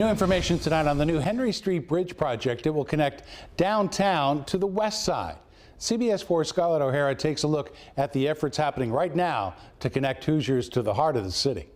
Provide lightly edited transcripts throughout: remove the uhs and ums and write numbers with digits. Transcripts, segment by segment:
New information tonight on the new Henry Street Bridge project. It will connect downtown to the west side. CBS 4's Scarlett O'Hara takes a look at the efforts happening right now to connect Hoosiers to the heart of the city.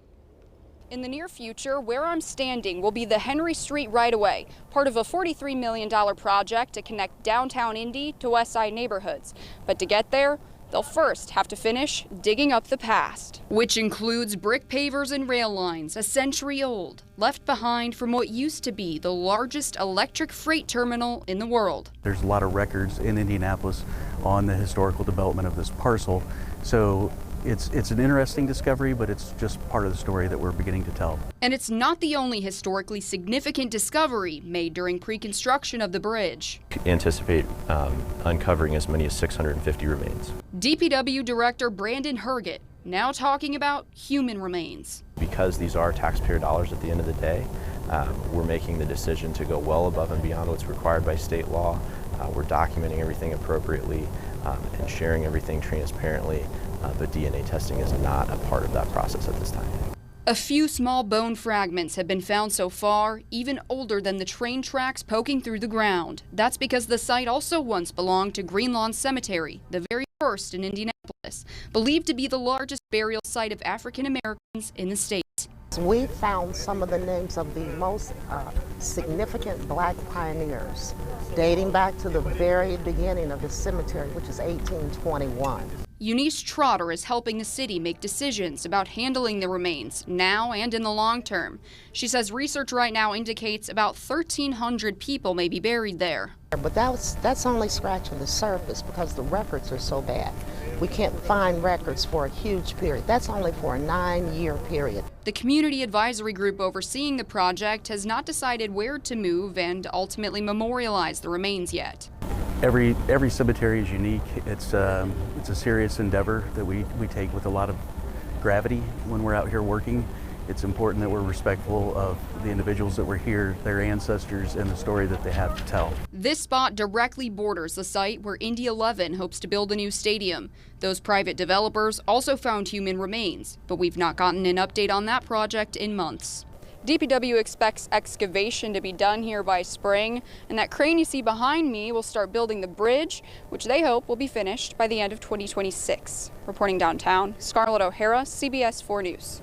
In the near future, where I'm standing will be the Henry Street right-of-way, part of a $43 million project to connect downtown Indy to west side neighborhoods. But to get there, they'll first have to finish digging up the past, which includes brick pavers and rail lines a century old, left behind from what used to be the largest electric freight terminal in the world. There's a lot of records in Indianapolis on the historical development of this parcel, so it's an interesting discovery, but it's just part of the story that we're beginning to tell. And it's not the only historically significant discovery made during pre-construction of the bridge. Anticipate uncovering as many as 650 remains. DPW Director Brandon Herget now talking about human remains. Because these are taxpayer dollars at the end of the day, we're making the decision to go well above and beyond what's required by state law. We're documenting everything appropriately and sharing everything transparently, but DNA testing is not a part of that process at this time. A few small bone fragments have been found so far, even older than the train tracks poking through the ground. That's because the site also once belonged to Greenlawn Cemetery, the very first in Indianapolis, believed to be the largest burial site of African Americans in the state. We found some of the names of the most significant black pioneers dating back to the very beginning of the cemetery, which is 1821. Eunice Trotter is helping the city make decisions about handling the remains now and in the long term. She says research right now indicates about 1,300 people may be buried there. But that's only scratching the surface because the records are so bad. We can't find records for a huge period. That's only for a 9-year period. The community advisory group overseeing the project has not decided where to move and ultimately memorialize the remains yet. Every cemetery is unique. It's a serious endeavor that we take with a lot of gravity when we're out here working. It's important that we're respectful of the individuals that were here, their ancestors, and the story that they have to tell. This spot directly borders the site where Indy 11 hopes to build a new stadium. Those private developers also found human remains, but we've not gotten an update on that project in months. DPW expects excavation to be done here by spring, and that crane you see behind me will start building the bridge, which they hope will be finished by the end of 2026. Reporting downtown, Scarlett O'Hara, CBS 4 News.